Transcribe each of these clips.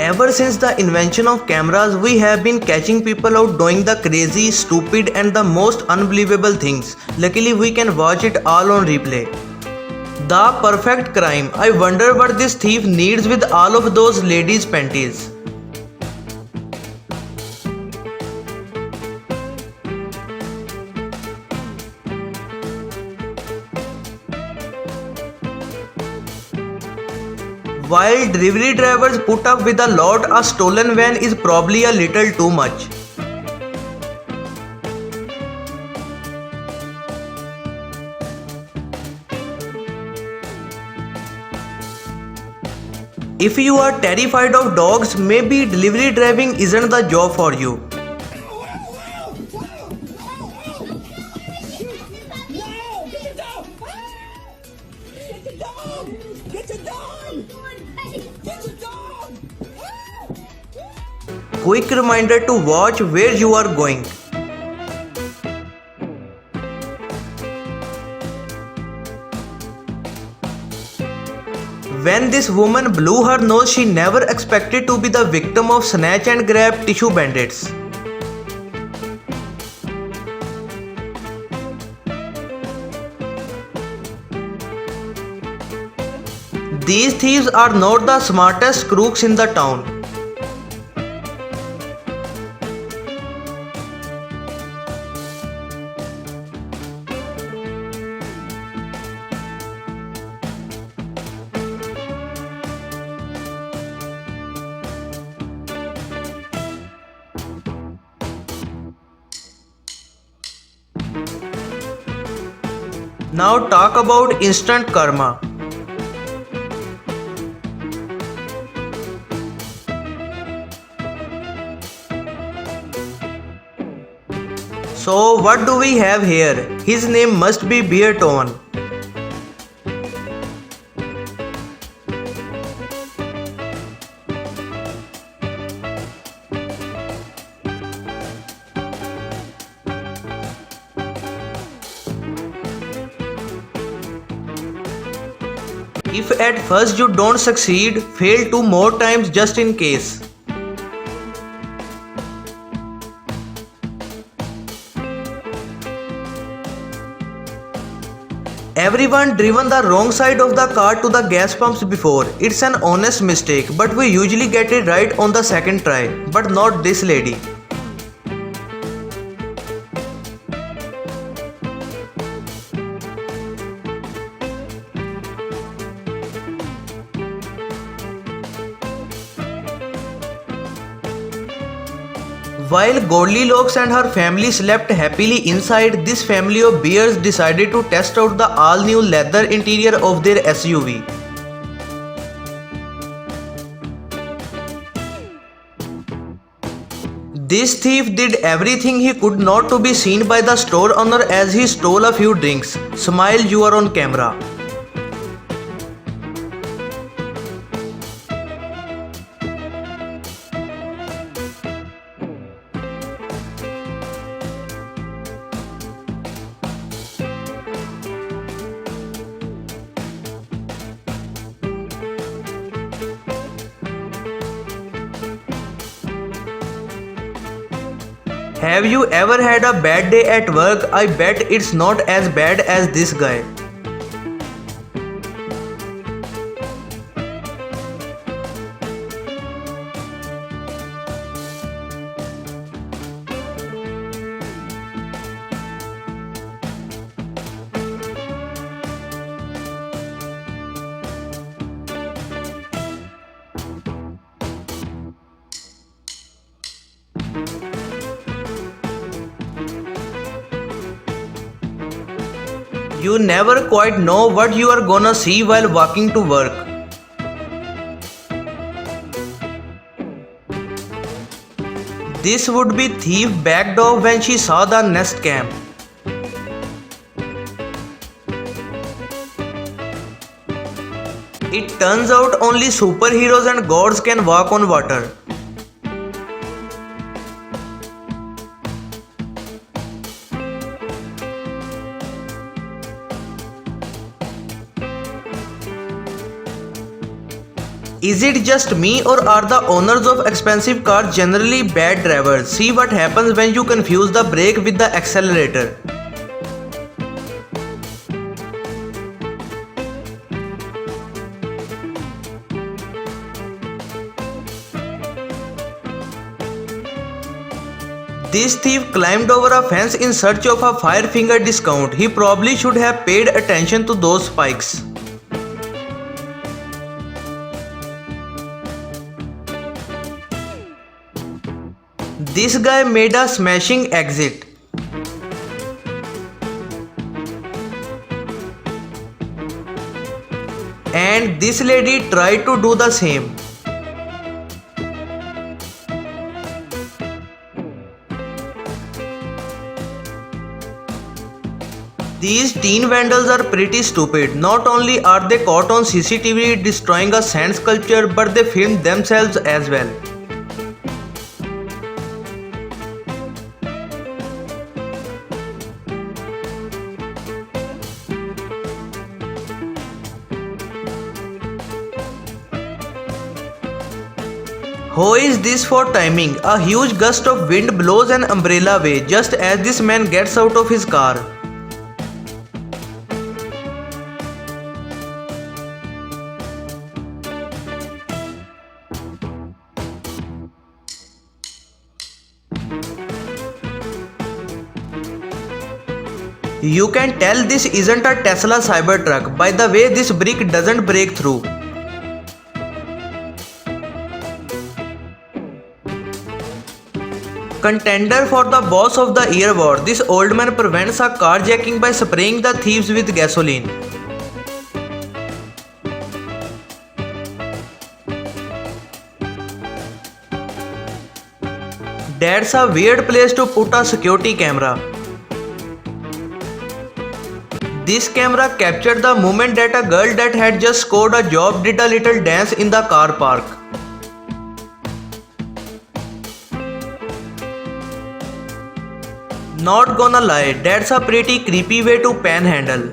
Ever since the invention of cameras, we have been catching people out doing the crazy, stupid, and the most unbelievable things. Luckily, we can watch it all on replay. The perfect crime. I wonder what this thief needs with all of those ladies' panties. While delivery drivers put up with a lot, a stolen van is probably a little too much. If you are terrified of dogs, maybe delivery driving isn't the job for you. Quick reminder to watch where you are going. When this woman blew her nose, she never expected to be the victim of snatch and grab tissue bandits. These thieves are not the smartest crooks in the town. Now talk about instant karma. So what do we have here? His name must be Bearton. If at first you don't succeed, fail 2 more times just in case. Everyone driven the wrong side of the car to the gas pumps before. It's an honest mistake, but we usually get it right on the second try. But not this lady. While Goldilocks and her family slept happily inside, this family of bears decided to test out the all-new leather interior of their SUV. This thief did everything he could not to be seen by the store owner as he stole a few drinks. Smile, you are on camera. Have you ever had a bad day at work? I bet it's not as bad as this guy. You never quite know what you are gonna see while walking to work. This would be thief backed off when she saw the nest cam. It turns out only superheroes and gods can walk on water. Is it just me, or are the owners of expensive cars generally bad drivers? See what happens when you confuse the brake with the accelerator. This thief climbed over a fence in search of a fire finger discount. He probably should have paid attention to those spikes. This guy made a smashing exit. And this lady tried to do the same. These teen vandals are pretty stupid. Not only are they caught on CCTV destroying a sand sculpture, but they filmed themselves as well. How is this for timing? A huge gust of wind blows an umbrella away just as this man gets out of his car. You can tell this isn't a Tesla Cybertruck by the way this brick doesn't break through. Contender for the Boss of the Year award, this old man prevents a carjacking by spraying the thieves with gasoline. That's a weird place to put a security camera. This camera captured the moment that a girl that had just scored a job did a little dance in the car park. Not gonna lie, that's a pretty creepy way to panhandle.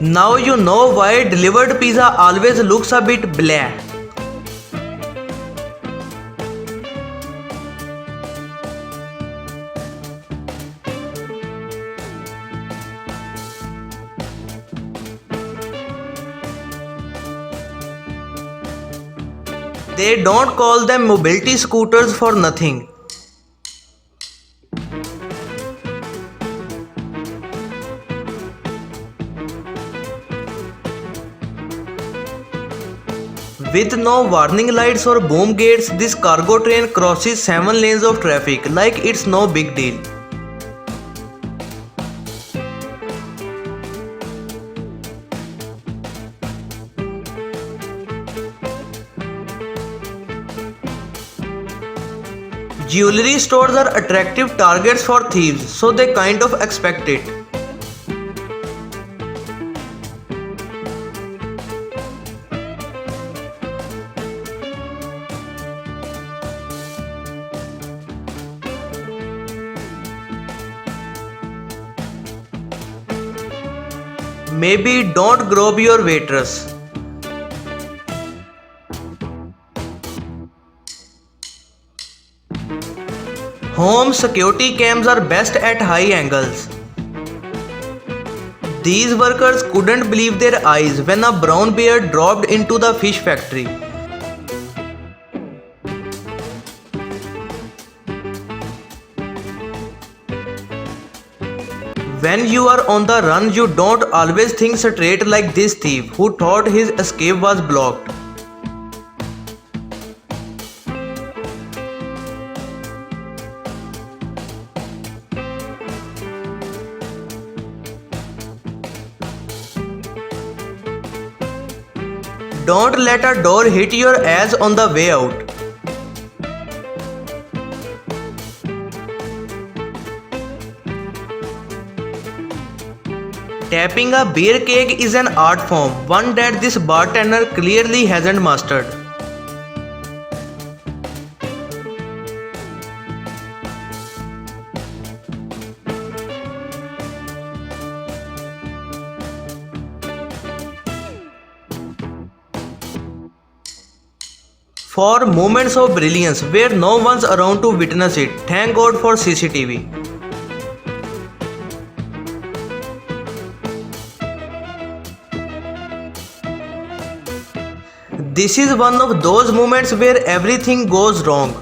Now you know why delivered pizza always looks a bit blah. They don't call them mobility scooters for nothing. With no warning lights or boom gates, this cargo train crosses 7 lanes of traffic like it's no big deal. Jewelry stores are attractive targets for thieves, so they kind of expect it. Maybe don't grob your waitress. Home security cams are best at high angles. These workers couldn't believe their eyes when a brown bear dropped into the fish factory. When you are on the run, you don't always think straight like this thief who thought his escape was blocked. Don't let a door hit your ass on the way out. Tapping a beer keg is an art form, one that this bartender clearly hasn't mastered. For moments of brilliance where no one's around to witness it, thank God for CCTV. This is one of those moments where everything goes wrong.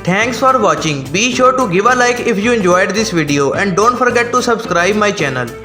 Thanks for watching. Be sure to give a like if you enjoyed this video and don't forget to subscribe my channel.